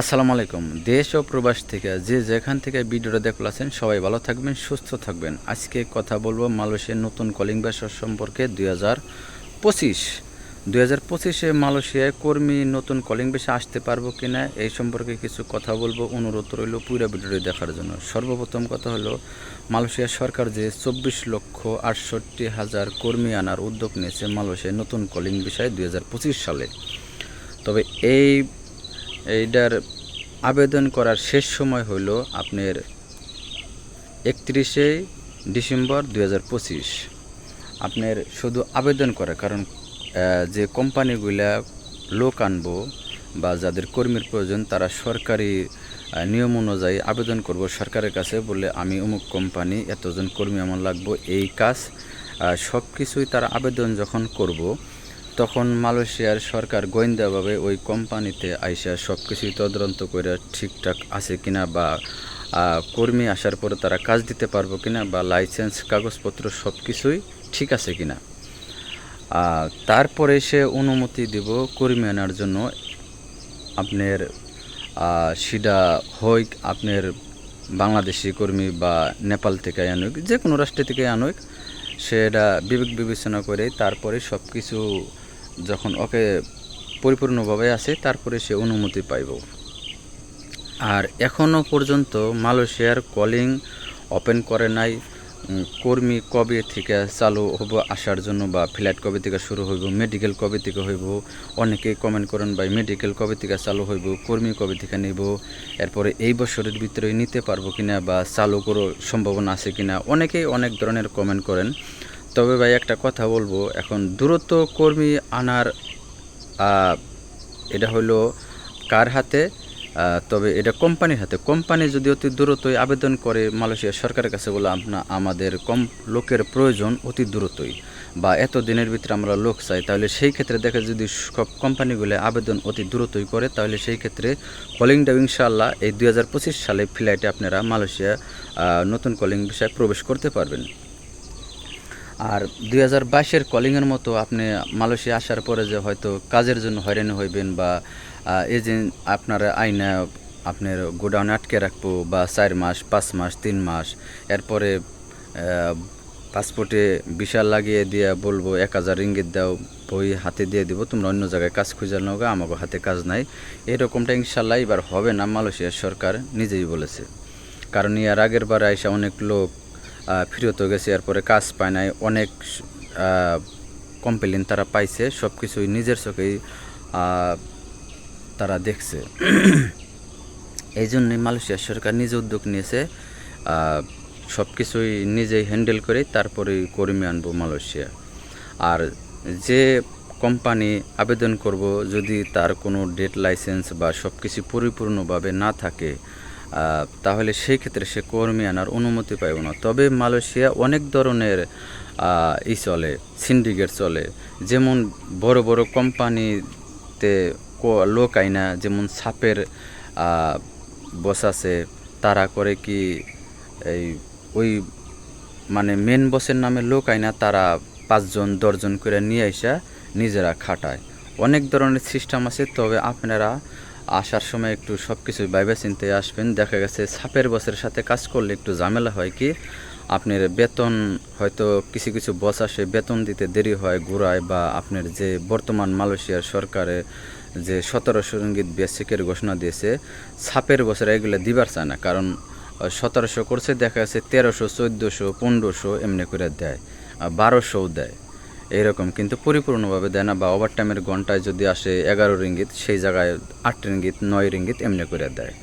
আসসালামু আলাইকুম। দেশ ও প্রবাস থেকে যে যেখান থেকে ভিডিওটা দেখলাছেন সবাই ভালো থাকবেন, সুস্থ থাকবেন। আজকে কথা বলবো মালয়েশিয়ার নতুন কলিং বেসর সম্পর্কে 2025 মালয়েশিয়ায় কর্মী নতুন কলিং বেসে আসতে পারবো কিনা এই সম্পর্কে কিছু কথা বলবো। অনুরোধ রইল পুরো ভিডিওটি দেখার জন্য। সর্বপ্রথম কথা হলো মালয়েশিয়া সরকার যে 24,68,000 কর্মী আনার উদ্যোগ নিয়েছে মালয়েশিয়ায় নতুন কলিং বিষয়ে 2025 সালে। তবে এইটার আবেদন করার শেষ সময় হইল আপনার 31শে ডিসেম্বর 2025। আপনার শুধু আবেদন করা, কারণ যে কোম্পানিগুলা লোক আনবো বা যাদের কর্মীর প্রয়োজন তারা সরকারি নিয়ম অনুযায়ী আবেদন করব সরকারের কাছে, বলে আমি অমুক কোম্পানি এতজন কর্মী আমার লাগবো এই কাজ সব কিছুই তারা আবেদন যখন করব তখন মালয়েশিয়ার সরকার গোয়েন্দাভাবে ওই কোম্পানিতে আইসা সব কিছুই তদন্ত করে ঠিকঠাক আছে কিনা বা কর্মী আসার পরে তারা কাজ দিতে পারবো কিনা বা লাইসেন্স কাগজপত্র সব কিছুই ঠিক আছে কিনা, তারপরে সে অনুমতি দেব কর্মী আনার জন্য। আপনার সেটা হয় আপনার বাংলাদেশি কর্মী বা নেপাল থেকে আনুক, যে কোনো রাষ্ট্র থেকে আনুক, সেটা বিবেক বিবেচনা করে তারপরে সব কিছু যখন ওকে পরিপূর্ণভাবে আছে তারপরে সে অনুমতি পাইব। আর এখনও পর্যন্ত মালয়েশিয়ার কলিং ওপেন করে নাই। কর্মী কবে থেকে চালু হব আসার জন্য বা ফ্লাইট কবে থেকে শুরু হইব, মেডিকেল কবে থেকে হইব, অনেকেই কমেন্ট করেন ভাই মেডিকেল কবে থেকে চালু হইব, কর্মী কবে থেকে নেব, এরপরে এই বছরের ভিতরে নিতে পারবো কিনা বা চালু করার সম্ভাবনা আছে কিনা, অনেকেই অনেক ধরনের কমেন্ট করেন। তবে ভাই একটা কথা বলবো, এখন দ্রুত কর্মী আনার এটা হলো কার হাতে? তবে এটা কোম্পানির হাতে। কোম্পানি যদি অতি দ্রুতই আবেদন করে মালয়েশিয়া সরকারের কাছে, বলে আমাদের লোকের প্রয়োজন অতি দ্রুতই বা এত দিনের ভিতরে আমরা লোক চাই, তাহলে সেই ক্ষেত্রে দেখে যদি সব কোম্পানিগুলো আবেদন অতি দ্রুতই করে তাহলে সেই ক্ষেত্রে কলিংটা ইনশাআল্লাহ এই 2025 সালে ফ্লাইটে আপনারা মালয়েশিয়া নতুন কলিং বিষয়ে প্রবেশ করতে পারবেন। আর 2022-এর কলিংয়ের মতো আপনি মালয়েশিয়া আসার পরে যে হয়তো কাজের জন্য হয়রানি হইবেন বা এজেন্ট আপনার আইনা আপনার গোডাউনে আটকে রাখবো বা 4 মাস 5 মাস 3 মাস, এরপরে পাসপোর্টে ভিসা লাগিয়ে দিয়ে বলবো 1000 রিঙ্গিত দাও, বই হাতে দিয়ে দিব, তোমরা অন্য জায়গায় কাজ খুঁজে নাও, আমাকে হাতে কাজ নাই। এরকমটা ইনশাল্লাহ এবার হবে না, মালয়েশিয়ার সরকার নিজেই বলেছে। কারণ এর আগের বার আইসা অনেক লোক ফিরত গেছে, এরপরে কাজ পায় নাই, অনেক কমপ্লেন তারা পাইছে, সব কিছুই নিজের চোখেই তারা দেখছে। এই জন্যই মালয়েশিয়ার সরকার নিজে উদ্যোগ নিয়েছে, সব কিছুই নিজেই হ্যান্ডেল করে তারপরেই কর্মী আনবো মালয়েশিয়া। আর যে কোম্পানি আবেদন করব যদি তার কোনো ডেট লাইসেন্স বা সব কিছু পরিপূর্ণভাবে না থাকে তাহলে সেই ক্ষেত্রে সে কর্মী আনার অনুমতি পাইব না। তবে মালয়েশিয়া অনেক ধরনের চলে, সিন্ডিকেট চলে, যেমন বড় বড় কোম্পানিতে লোক আইনা, যেমন সাপের বস আছে, তারা করে কি এই ওই মানে মেন বসের নামে লোক আইনা তারা 5 জন 10 জন করে নিয়ে আসা নিজেরা খাটায়। অনেক ধরনের সিস্টেম আছে। তবে আপনারা আসার সময় একটু সব কিছু ভাইবা চিন্তে আসবেন। দেখা গেছে সাপের বসের সাথে কাজ করলে একটু ঝামেলা হয়, কি আপনার বেতন হয়তো কিছু কিছু বস আসে বেতন দিতে দেরি হয়, ঘুরায়, বা আপনার যে বর্তমান মালয়েশিয়ার সরকারে যে 1700 রিঙ্গিত বেসিকের ঘোষণা দিয়েছে, সাপের বছর এগুলো দিবার চায় না, কারণ 1700 করছে, দেখা যাচ্ছে 1300 1400 1500 এমনি করে দেয়, 1200 দেয় এইরকম, কিন্তু পরিপূর্ণভাবে দেয় না। বা ওভারটাইমের ঘন্টায় যদি আসে 11 রিঙ্গিত, সেই জায়গায় 8 রিঙ্গিত 9 রিঙ্গিত এমনি করে দেয়।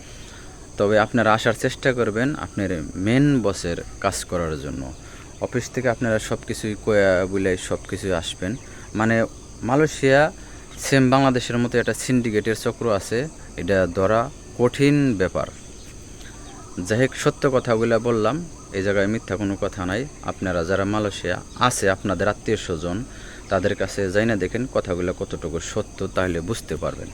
তবে আপনারা আসার চেষ্টা করবেন আপনার মেন বসের কাজ করার জন্য। অফিস থেকে আপনারা সব কিছুই কয়া বলে সব কিছুই আসবেন। মানে মালয়েশিয়া সেম বাংলাদেশের মতো একটা সিন্ডিকেটের চক্র আছে, এটা ধরা কঠিন ব্যাপার। যাই হোক, সত্য কথাগুলো বললাম, এই জায়গায় মিথ্যা কোনো কথা নাই। আপনারা যারা মালয়েশিয়া আছে আপনাদের আত্মীয় স্বজন তাদের কাছে যাই না দেখেন কথাগুলো কতটুকু সত্য, তাহলে বুঝতে পারবেন।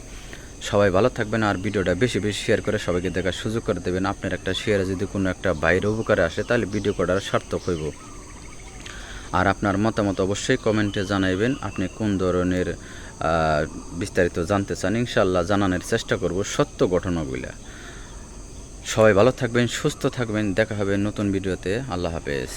সবাই ভালো থাকবেন আর ভিডিওটা বেশি বেশি শেয়ার করে সবাইকে দেখার সুযোগ করে দেবেন। আপনার একটা শেয়ারে যদি কোনো একটা বাইরে উপকারে আসে তাহলে ভিডিও করার সার্থক হইব। আর আপনার মতামত অবশ্যই কমেন্টে জানাইবেন, আপনি কোন ধরনের বিস্তারিত জানতে চান, ইনশাআল্লাহ জানানোর চেষ্টা করব সত্য ঘটনাগুলো। সবাই ভালো থাকবেন, সুস্থ থাকবেন, দেখা হবে নতুন ভিডিওতে। আল্লাহ হাফেজ।